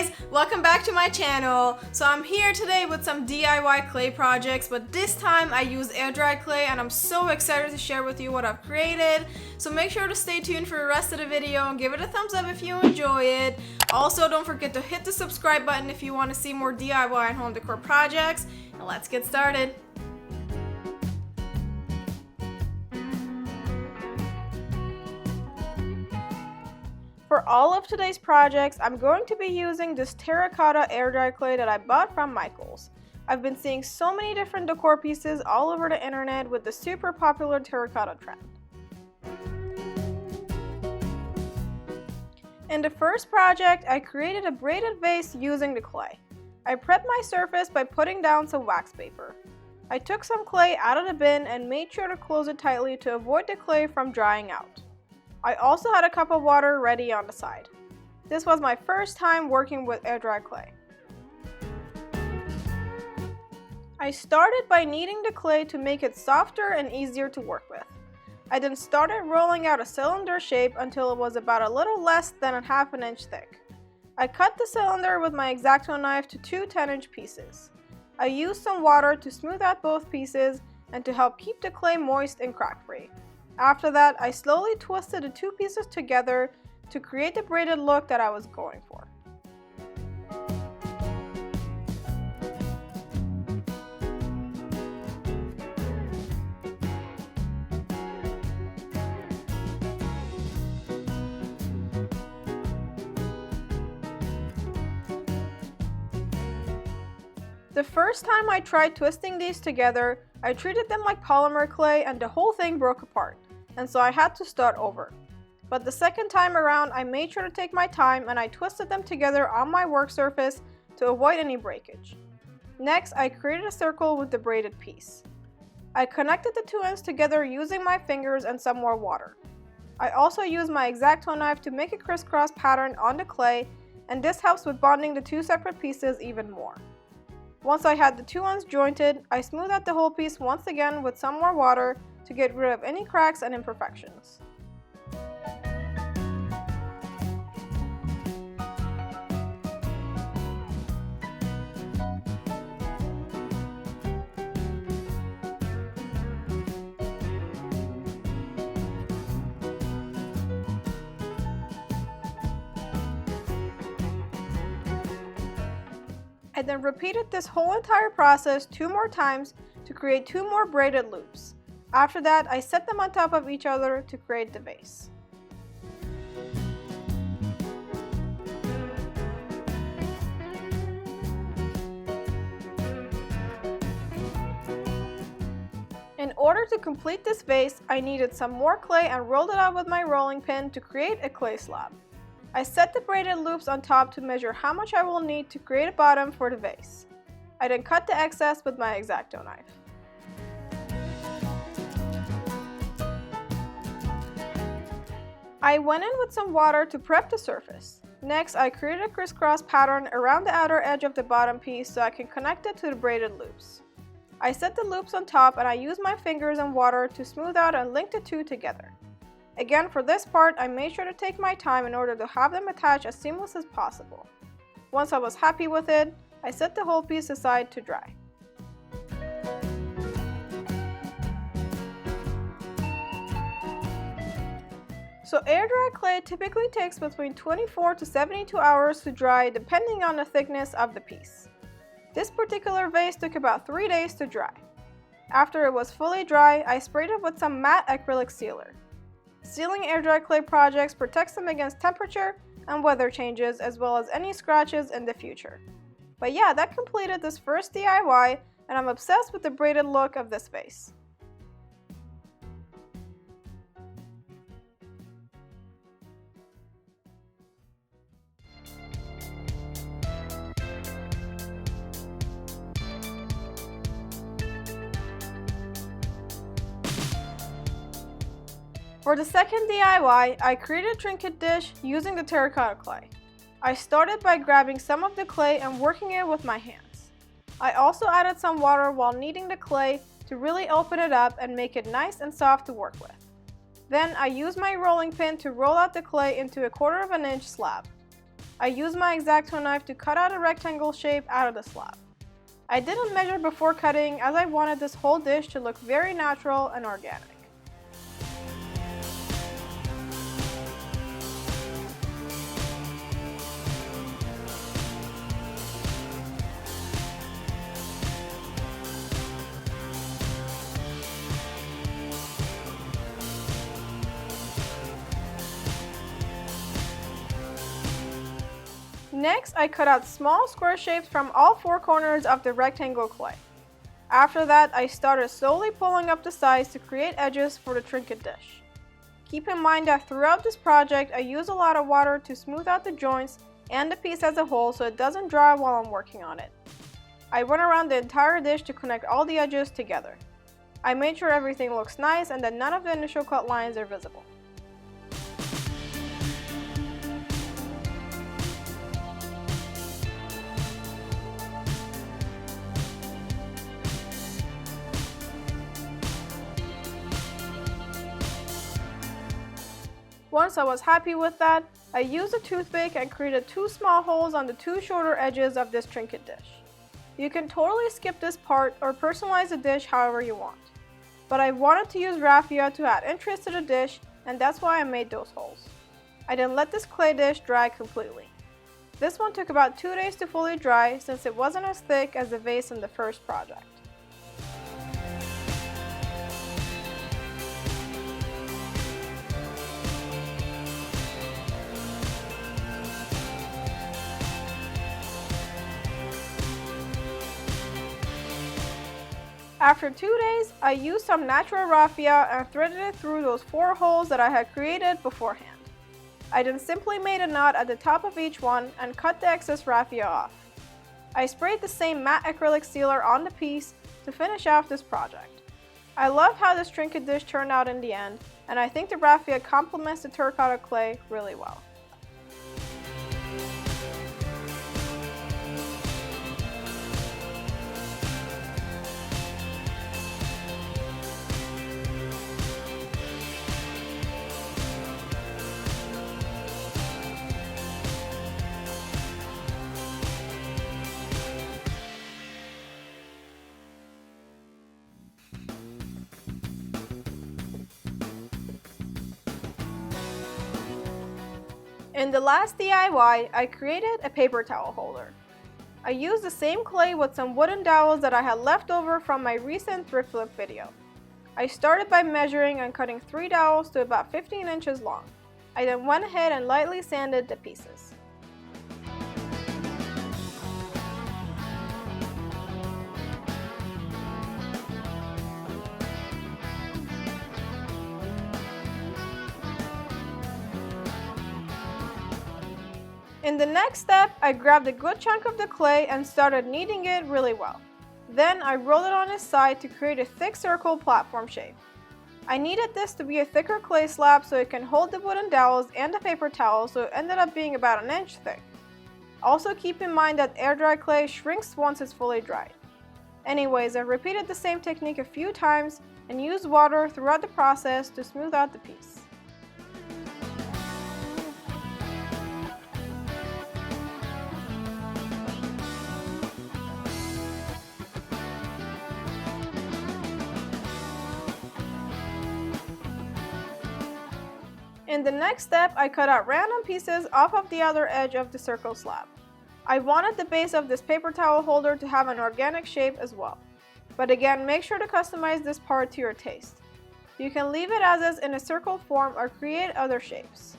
guys, welcome back to my channel. So I'm here today with some DIY clay projects, but this time I use air dry clay and I'm so excited to share with you what I've created. So make sure to stay tuned for the rest of the video and give it a thumbs up if you enjoy it. Also, don't forget to hit the subscribe button if you want to see more DIY and home decor projects. And let's get started. For all of today's projects, I'm going to be using this terracotta air dry clay that I bought from Michaels. I've been seeing so many different decor pieces all over the internet with the super popular terracotta trend. In the first project, I created a braided vase using the clay. I prepped my surface by putting down some wax paper. I took some clay out of the bin and made sure to close it tightly to avoid the clay from drying out. I also had a cup of water ready on the side. This was my first time working with air dry clay. I started by kneading the clay to make it softer and easier to work with. I then started rolling out a cylinder shape until it was about a little less than a half an inch thick. I cut the cylinder with my X-Acto knife to two 10-inch pieces. I used some water to smooth out both pieces and to help keep the clay moist and crack-free. After that, I slowly twisted the two pieces together to create the braided look that I was going for. The first time I tried twisting these together, I treated them like polymer clay and the whole thing broke apart, and so I had to start over. But the second time around, I made sure to take my time and I twisted them together on my work surface to avoid any breakage. Next, I created a circle with the braided piece. I connected the two ends together using my fingers and some more water. I also used my X-Acto knife to make a crisscross pattern on the clay, and this helps with bonding the two separate pieces even more. Once I had the two ends jointed, I smoothed out the whole piece once again with some more water to get rid of any cracks and imperfections. I then repeated this whole entire process 2 more times to create 2 more braided loops. After that, I set them on top of each other to create the vase. In order to complete this vase, I needed some more clay and rolled it out with my rolling pin to create a clay slab. I set the braided loops on top to measure how much I will need to create a bottom for the vase. I then cut the excess with my X-Acto knife. I went in with some water to prep the surface. Next, I created a crisscross pattern around the outer edge of the bottom piece so I can connect it to the braided loops. I set the loops on top and I used my fingers and water to smooth out and link the two together. Again, for this part, I made sure to take my time in order to have them attach as seamless as possible. Once I was happy with it, I set the whole piece aside to dry. So air dry clay typically takes between 24 to 72 hours to dry depending on the thickness of the piece. This particular vase took about 3 days to dry. After it was fully dry, I sprayed it with some matte acrylic sealer. Sealing air dry clay projects protects them against temperature and weather changes as well as any scratches in the future. But yeah, that completed this first DIY and I'm obsessed with the braided look of this vase. For the second DIY, I created a trinket dish using the terracotta clay. I started by grabbing some of the clay and working it with my hands. I also added some water while kneading the clay to really open it up and make it nice and soft to work with. Then I used my rolling pin to roll out the clay into a 1/4 inch slab. I used my X-Acto knife to cut out a rectangle shape out of the slab. I didn't measure before cutting as I wanted this whole dish to look very natural and organic. Next, I cut out small square shapes from all four corners of the rectangle clay. After that, I started slowly pulling up the sides to create edges for the Trinket dish. Keep in mind that throughout this project, I use a lot of water to smooth out the joints and the piece as a whole so it doesn't dry while I'm working on it. I went around the entire dish to connect all the edges together. I made sure everything looks nice and that none of the initial cut lines are visible. Once I was happy with that, I used a toothpick and created two small holes on the two shorter edges of this Trinket dish. You can totally skip this part or personalize the dish however you want. But I wanted to use raffia to add interest to the dish, and that's why I made those holes. I then let this clay dish dry completely. This one took about 2 days to fully dry since it wasn't as thick as the vase in the first project. After 2 days, I used some natural raffia and threaded it through those 4 holes that I had created beforehand. I then simply made a knot at the top of each one and cut the excess raffia off. I sprayed the same matte acrylic sealer on the piece to finish off this project. I love how this Trinket dish turned out in the end, and I think the raffia complements the terracotta clay really well. In the last DIY, I created a paper towel holder. I used the same clay with some wooden dowels that I had left over from my recent thrift flip video. I started by measuring and cutting 3 dowels to about 15 inches long. I then went ahead and lightly sanded the pieces. In the next step, I grabbed a good chunk of the clay and started kneading it really well. Then I rolled it on its side to create a thick circle platform shape. I needed this to be a thicker clay slab so it can hold the wooden dowels and the paper towel, so it ended up being about an inch thick. Also keep in mind that air dry clay shrinks once it's fully dried. Anyways, I repeated the same technique a few times and used water throughout the process to smooth out the piece. In the next step, I cut out random pieces off of the other edge of the circle slab. I wanted the base of this paper towel holder to have an organic shape as well. But again, make sure to customize this part to your taste. You can leave it as is in a circle form or create other shapes.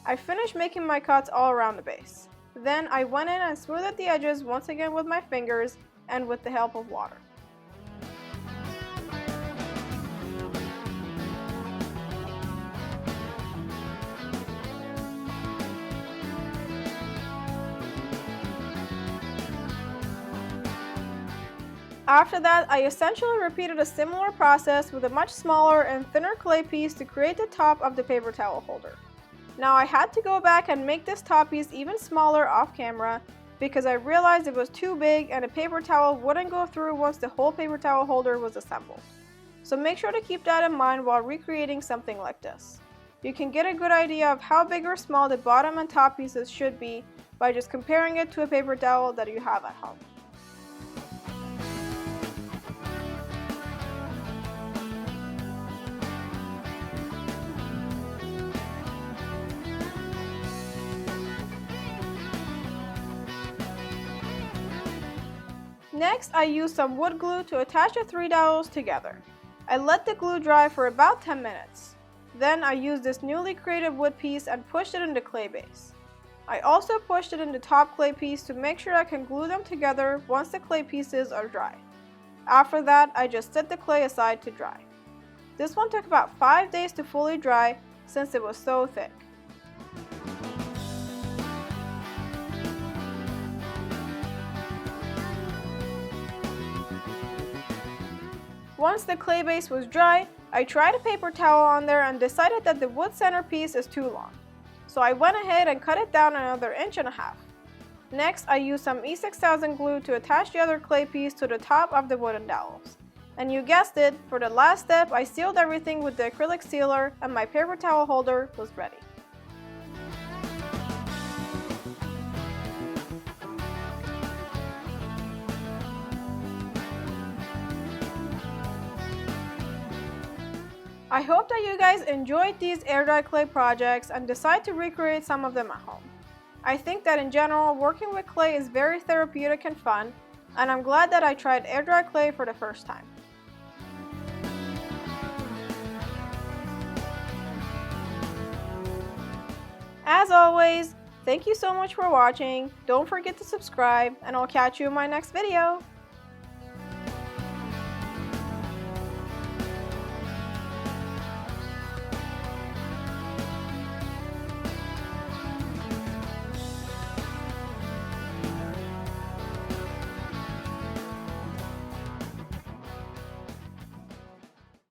I finished making my cuts all around the base. Then I went in and smoothed the edges once again with my fingers and with the help of water. After that, I essentially repeated a similar process with a much smaller and thinner clay piece to create the top of the paper towel holder. Now I had to go back and make this top piece even smaller off camera because I realized it was too big and a paper towel wouldn't go through once the whole paper towel holder was assembled. So make sure to keep that in mind while recreating something like this. You can get a good idea of how big or small the bottom and top pieces should be by just comparing it to a paper towel that you have at home. Next, I used some wood glue to attach the 3 dowels together. I let the glue dry for about 10 minutes. Then I used this newly created wood piece and pushed it in the clay base. I also pushed it in the top clay piece to make sure I can glue them together once the clay pieces are dry. After that, I just set the clay aside to dry. This one took about 5 days to fully dry since it was so thick. Once the clay base was dry, I tried a paper towel on there and decided that the wood centerpiece is too long. So I went ahead and cut it down another 1.5 inches. Next, I used some E6000 glue to attach the other clay piece to the top of the wooden dowels. And you guessed it, for the last step I sealed everything with the acrylic sealer and my paper towel holder was ready. I hope that you guys enjoyed these air dry clay projects and decide to recreate some of them at home. I think that in general, working with clay is very therapeutic and fun, and I'm glad that I tried air dry clay for the first time. As always, thank you so much for watching. Don't forget to subscribe, and I'll catch you in my next video.